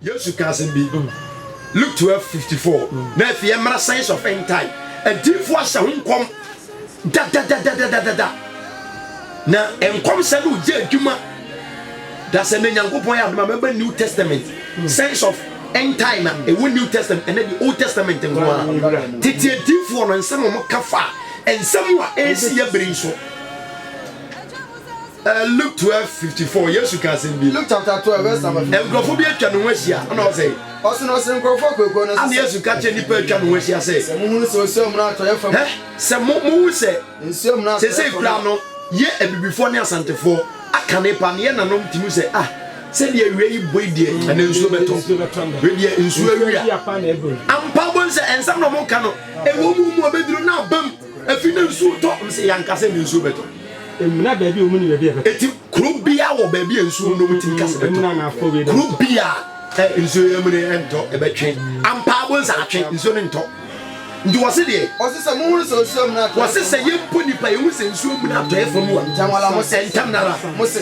Yes, you can be. Luke 12:54. Now, if you are signs of end time, a deep force won't come. Da. Now, and come salu Juma. That's a name you remember New Testament. Signs of end time, a New Testament, and then the Old Testament. And Titi deep for and some of Kafa, and someone else here brings so. Luke 12:54. Yes, you can be. Luke chapter 12, verse number 5. And Grophobia can wish ya. And I say, also, Crawford, and yes, you catch any per can wish ya say. Some more say, say, Plano, ye and before near Santa For, I can't pan yen and not to say, send ye really boy dear and then so better. Really, in Suria. I'm Pabons and some of more canoe. A woman more bedroom now, bum. A few so talk and say, Young Cassin in Subeto. Na baby o muni baby eti krobia wo baby ensu no mutin kase beto krobia ensu emune ento ebetwe ampa bonza atwe ensu no nto ndi wose de ose se mo hunu so so na wose se yempo nipa ye wose ensu emune ato efom wa tamala mo se ntamnara mo se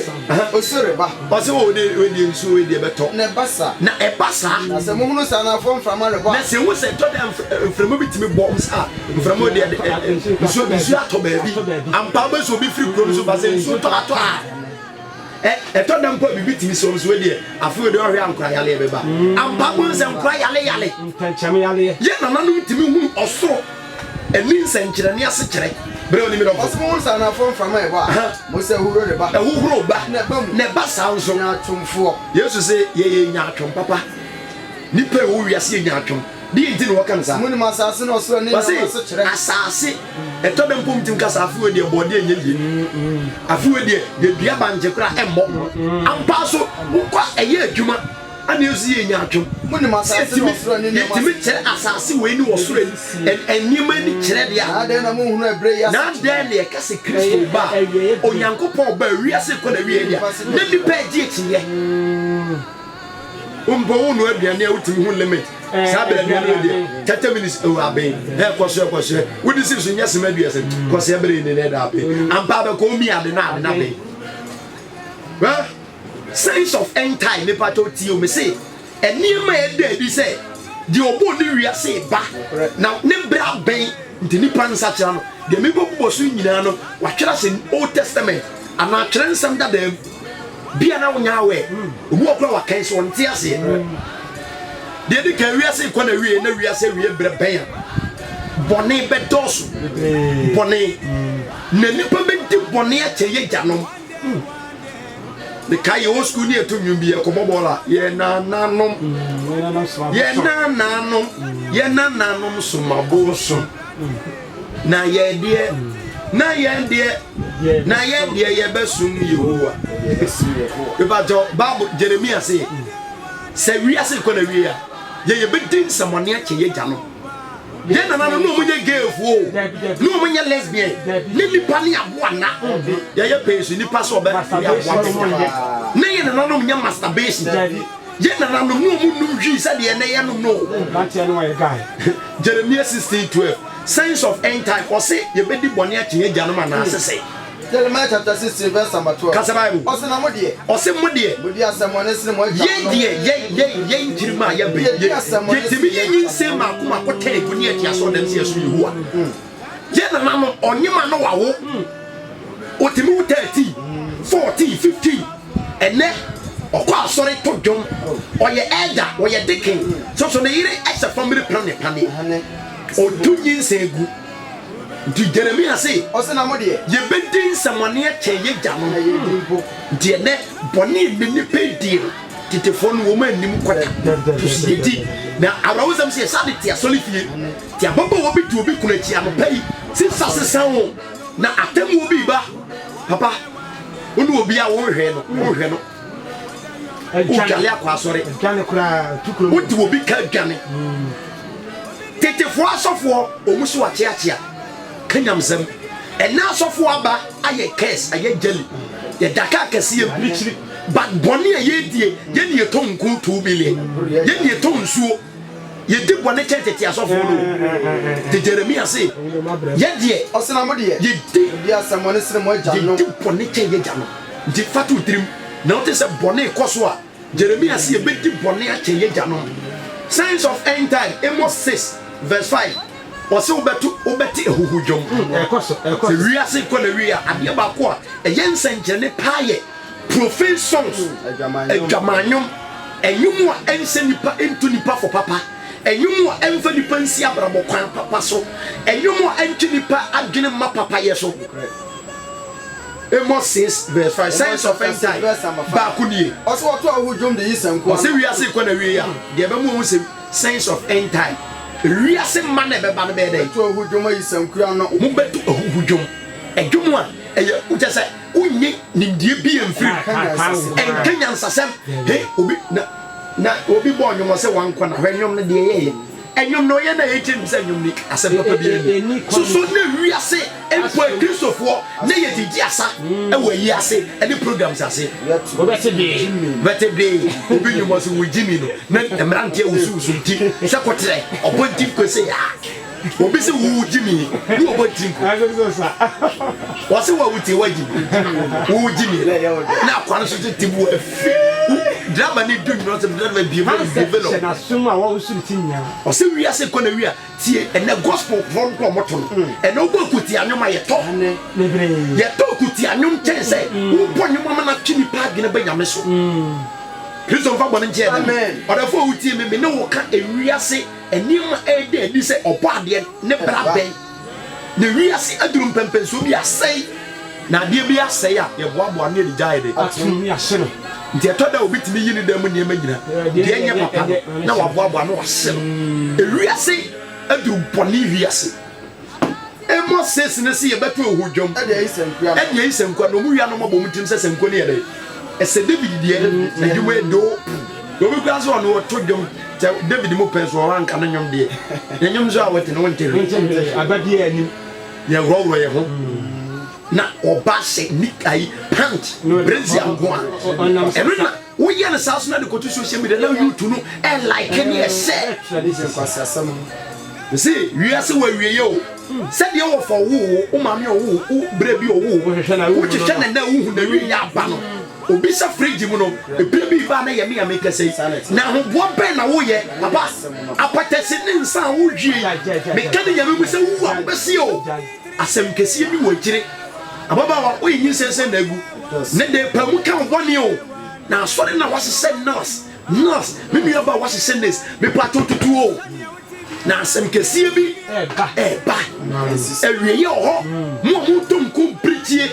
osore ba wose wo de ensu we de beto na basa na ebasa na se mo hunu sa na fom frama re ba na se wo se to dem framo bitimi bombs a framo de ensu ato baby ampa bonza obi free kro so ba se ensu to ato a eto dem po bibi timi so we de afi de ohwe ankra yale beba ampa bonza ankra yale ntanchame yale ye na nanu timi hu osoro eni nsenkyere ne ase kyere bre oni mi do ose mo hunu sa na fom frama e ba mo se huro re ba ehuro ba na ba mu ne ba sa nso na twomfo yesu se ye nya atwom papa nipa e wo wiase nya atwom di enti no wakan sa muni masase no so ne na so kyere asase eto dem pom tim kasa afi we de bode enye yi afi we de dua banje kura embo ampa so ukwa eye adwuma ani yesu ye nya atwom muni masase no so ne na timi kyere asase we ni wo soro enima ni kyere de na de na mo hunu ebre ya na de le kase Kristo ba onyankopon ba wiase ko na wie dia na nipa edi ekiye umbo unu aduane a utimi hu limit sabe aduane de 30 minutes o aben kwose we dis so nya sema aduase kwose abere ni na da aben ampa ba ko mi ade na be well sense of end time me pato ti o me say enima e da bi say di obo ni wiase ba na ne bra ben nti nipa nsa kira no de me bobo so nyina no wa twera se Old Testament ana twera nsam da dem bia na wonya we obu okura wa kan so nti ase de de kan wiase ko na wiase wie bre ben bone be dosu bone na nipa be di bone a cheye janom de kai o school ni eto nwum bia ko bobola ye na nanom so mabo so na ye de ye besum Yehowa ebajo Bible Jeremiah say wiase ko na wie a ye bedin samone a cheye jano ye na no mo nye gay fu no mo nye lesbian ni nipa ni aboa na ye pesu nipa so be aboa na ye na no mo nye masturbation ye na no mo hwi se de na ye no Jeremiah 16:12 signs of end time or say ye bedi bone a cheye jano ma na asese Jeremiah chapter 16 verse number 12. Kasa Bible. Ose na modie. Ose modie. Modie asemone sine mo ja. Ye njirima ya be. Ye timi ye nsema akoma kote eguni ati aso dem se yesu Yehowa. Ye na mama onyema no wawo. Otimi 30, 40, 50. Ene okwa asore to dwom. Oye elder, oye deacon. So ne yire ese family plan ne pane. Odunyi nsegu. Di Jeremiah say ose na modie ye bedin samone a cheye jano de ne boni ni pedi titefo no wo manim kwata di na arawuzam say sadity asolifie ti ababa wo bi tu obi kunachi amopai si sasesa wo na atemu obi ba papa onu obi a wo hwe no ukale akwa sore dwane kura tukuro odi obi ka dwane titefo asofo omuso achiachia kanyamsem ena sofo aba aye case aye jelly ye daka kase ye blichiri but boni aye die ye ne tonku 2 billion ye ne tonsuo ye di boni tete asofo no te Jeremiah say ye die osena mo die ye di asamone sire mo jano ye di boni che ye jano di fatu trim na o te se boni koso a Jeremiah see a bit bɔne akyɛ yɛ gya no signs of end time Amos 6 verse 5 ɔsɛ wobɛte ahuhu dwom sɛ wiase kɔ na wie a adeɛ baako a ɛyɛ nsɛnkyerɛnne paa yɛ profane songs adwamanyom ɛnwom a ɛnsɛ nipa ɛnto nipa fɔ papa ɛnwom a ɛmfa nipa nsi abrabɔ kwan papa so ɛnwom a ɛntwe nipa adwene ma papa yɛ so Amos 6 verse 5 signs of end time baako nie ɔsɛ wɔto ahu dwom de yi sanku ɔsɛ wiase kɔ na wie a deɛ bɛmu hu sɛ signs of end time wiase ma na ɛbɛba no bɛyɛ dɛ to ahu dwom yi sanku ano mo bɛto ahu dwom ɛdwom a ɛyɛ wokyɛ sɛ wonye nimdeɛ bi mfiri ɛnka nyansasɛm he obi na obi bɔ ɔnwom sɛ wankɔ na hwɛ nnwom no deɛ yɛyɛ ɛnwom no ɔyɛ na yɛkyerɛ sɛ nnwom ni asɛm papa bi ani soso na wiase mpo akristofoɔ na yɛdidi asa ɛwɔ ayi ase ɛne programs ase bɛte dee obi nnwom sɛ wɔ gyimi no na mmeranteɛ wosuwusu nti sɛ kɔterɛ ɔbɔ ntim kɔsɛ obi sɛ wo gyimi ne ɔbɔ ntim kɔ wɔsɛ wɔ wotie wagyimi wo gyimi na akwa no so tete bu afi drama ne du nnwom sɛ drama bie ɔsɛ wiase kɔ na wi a tie ɛnɛ gospel fɔm kɔ ɔmɔto no ɛnɛ wobɔ akuti anwom a yɛtɔ akuti anwom kyɛn sɛ wobɔ nnwom ama na twe nipa adwene bɛ nyame so kristo mfa bɔne nkyɛn no ɔdɛfo a wotie me ne wo ka ewiase ɛnneɛma ɛda adi sɛ ɔbɔ adeɛ ne bra bɛn na wiase aduru mpɛmpɛnsuo bi asɛe na adeɛ bi asɛe a yɛboaboa ne yɛde gyae de nti ɛtɔ da obi tumi yi ne da mu nneɛma nyina deɛ nyɛ papa no na waboaboa no wahye no ewiase aduru bɔne wiase Amos 6 ne se yɛbɛto ohu dwom ɛde ayi sankua na ɔmu wia no mɔbɔ mu tim sɛ sankua ne yɛde ɛsɛ David deɛ na dwuma edo obi kura so ɔno wɔto dwom sɛ David mu pɛ so ɔranka no nwom deɛ na nwom so a wɔte no wɔntere abadeɛ anim yɛworɔworɔ yɛ ho na ɔba hyɛ nikai pant brezi angoa ɛno na woyɛ no saa so na de kɔto social media na YouTube no ɛlike ne ɛhyɛ sɛ wiase wɔ awieyɛ o sɛdeɛ wɔfa wo maame ɔwo wo berɛ bi ɔwo wohwehwɛ ne na wohu na wieyɛ aba no obi sɛ fridge mu no ebire bi ba na yɛ me ameka sɛ na hoboa bɛn na woyɛ aba apatɛse ne nsa a wohwie meka ne yɛ me sɛ wo a wobɛsie o asɛm kɛseɛ bi wɔ akyire ababaawa woyɛ nyinsɛnsɛn na agu ne de pa mu ka bɔne o na asɔre na wɔhyehyɛ nurse me nua ba wɔhyehyɛ nurse mepa tototo o na asɛm kɛseɛ bi ɛba awieyɛ hɔ mo a motom kompritie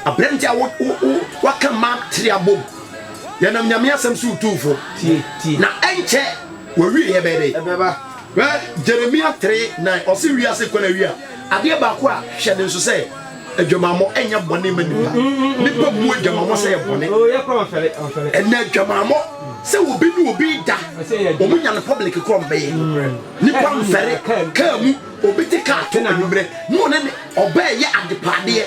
abrɛnti a waka ma triabom yɛnam nyame asɛm so utufo na ɛnkyɛ wɔwie yɛbɛdɛ Jeremiah 3:9 ɔse wiase kɔ na wie a adeɛ baako a hwɛ ne nso sɛ adwamammɔ ɛnyɛ bɔne ma nipa mu adwamammɔ sɛ yɛ bɔne ɛnɛ adwamammɔ sɛ obi ne obi da ɔmo nya no public kɔ mbɛyɛ nipa mfɛre kaa mu obi te kaa to anwummerɛ ne ɔne ne ɔbɛɛ yɛ adepaadeɛ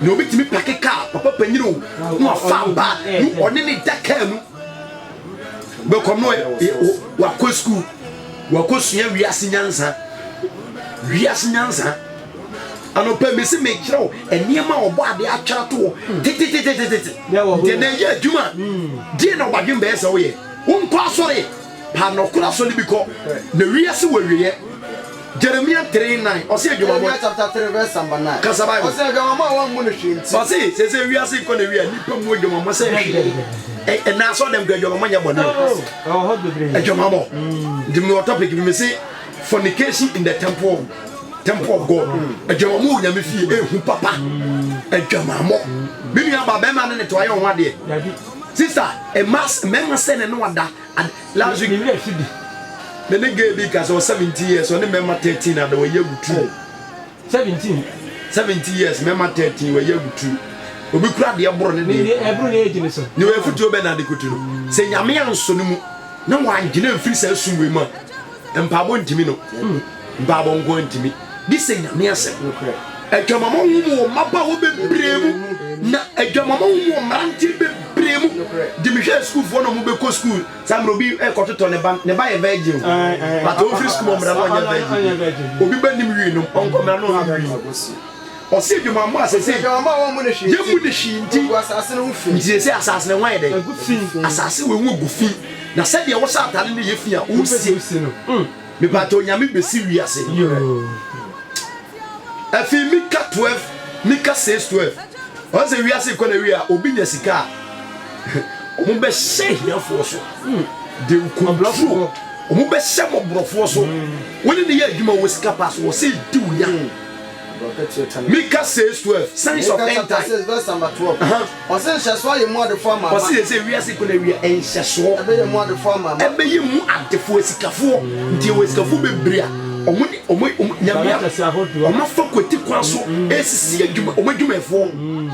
na obi tumi pake kaa papa panyini o na wafa ba ne ɔne ne da kaa mu bɛkɔm no wakɔ school wakɔ sua wiase nyansa anɔpɛ me se mekyerɛ wo ɛnneɛma a ɔbɔ adeɛ atwara to wɔ tetetetetete nti na ɛyɛ adwuma deɛ na ɔbadwen bɛyɛ sɛ woyɛ wonkɔ asɔre pa nɔkora asɔre bi kɔ na wiase wɔ wieɛ Jeremiah 3:9 ɔsɛ adwumabɔ chapter 3 verse number 9 kasa Bible ɔsɛ adwumabɔ a wɔn mu no hwɛ nti ɔsɛ sɛ wiase kɔ na wie nipa mu adwumabɔ sɛ ɛna asɔ dem adwumabɔ nyɛ bɔne adwumabɔ nti me topic bi me say fornication in the temple of God adwamamo nyame fie ehu papa adwamamo bi nua ba be ma ne to aye ho ade sister e mas mema se ne no ada last week ne ge bi ka so 70 years on mema 13 ada we yagutu 17 years mema 13 we yagutu obi kura de eboro ne eboro ne age ne so ne we futu be na de kutu no se nyame anso ne mu na wa ngine mfiri sa sumwe mu mpabo ntimi no mpabo ngo ntimi this is nyame asem adwamamo hu maba wo bebree mu na adwamamo hu mranti bebree mu de me hwe school fo no mo be ko school samro bi e kototo ne ba ye virgin but o free school mo mra no nya virgin obi ba nim wi no onko mra no wi ɔsi adwuma mo asese adwuma wɔn mu ne hwee yɛ mu ne hwee nti asase no ho fi nti sɛ asase ne wɔn yɛ dɛ Egu fi. asase wɔ egu fi na sɛdeɛ wɔhyɛ atade ne yɛ fi a wosie Usi no. mepatɛ onyame bɛsi wiase Yo. afei mika 12 mika 6:12 ɔsɛ wiase kɔ na wi a obi nya sika a ɔmo bɛhyɛ hiafoɔ so de control ɔmo bɛhyɛ mɔborɔfoɔ so wɔne ne yɛ adwuma wɔ sika pa so wɔsɛ di wo ya mika 6:12 signs of end time verse number 12 ɔsɛ nhyɛsoɔ yɛ mu adefo ama ɔsɛ yɛ sɛ wiase kɔ na wi a ɛnhyɛsoɔ ɛbɛyɛ mu adefo ama ɛbɛyɛ mu adefoɔ sikafoɔ nti ɛwɔ sikafoɔ bebree a ɔmo nyame ɔmo afa kwati kwan so esisi adwuma ɔmo adwumafoɔ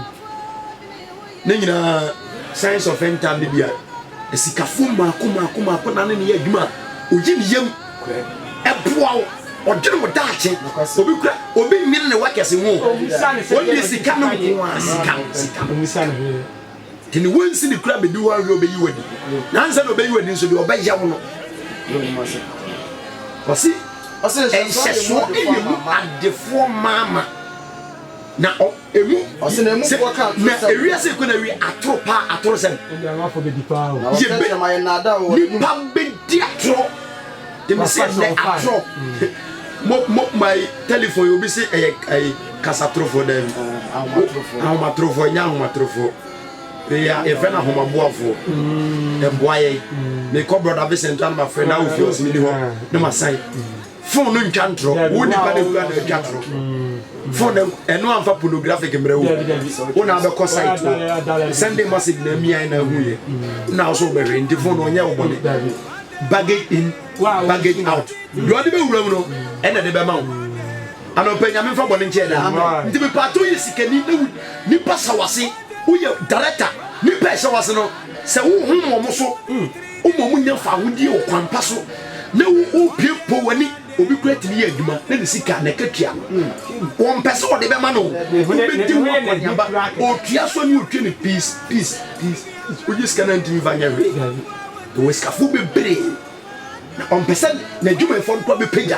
ne nyinaa signs of end time bi a esikafoɔ maako na ne yɛ adwuma oyi ne yam ɛboa wo ɔdwene wo daakye obi nwene ne wakɛse ho wɔde sika no nko a sika tini wɔnsi ne kura bɛdi wɔn ahwɛ ɔbɛyi wadi nansa na ɔbɛyi wadi nso deɛ ɔbɛyɛ wo no ɔsi ɛnhyɛsoɔ ɛyɛ mu adefoɔ maama na emu ɔsɛ emu bɔka na ewiase kɔ na wi atoro pa atoro sɛm nipa bɛdi atoro tɛmi sɛ ɛnɛ atoro mo my telephone obi sɛ ɛyɛ kasatorofo dɛm ahomatorofo nyɛ ahomatorofo yɛfrɛ no ahomaboafoɔ ɛboa yɛ mekɔ brɔda Vincent ana mafrɛ na wofie ɔsɛ medi hɔ na masan phone no ntwa ntorɔ wo nipa no kura na atwa torɔ phone ɛno amfa pornographic mmerɛ wo wo na abɛkɔ site wo Sunday message na mian na hu yɛ na so bɛhwɛ nti phone ɔnyɛ wo bɔne baggage in baggage out deɛ ɔde bɛwura mu no ɛna de bɛma wo anɔpɛ nyame mfa bɔne nkyɛɛ da nti mepaato yɛ sikani na nipa sawase woyɛ director nipa ɛhyɛ wase no sɛ wohom wɔ mo so woma mu nya fa wodie wɔ kwampa so na wopie po w'ani obi kura tumi yɛ adwuma na ne sika na ɛkatua wɔn mpɛ sɛ wɔde bɛma no wobɛdi ho akɔneaba ɔtua so ne ɔtwa ne peace wogye sika na ntimi fa nyɛ hwee ɛwɔ sikafo bebree na ɔmpɛ sɛ n'adwumayɛfoɔ no kora bɛpagya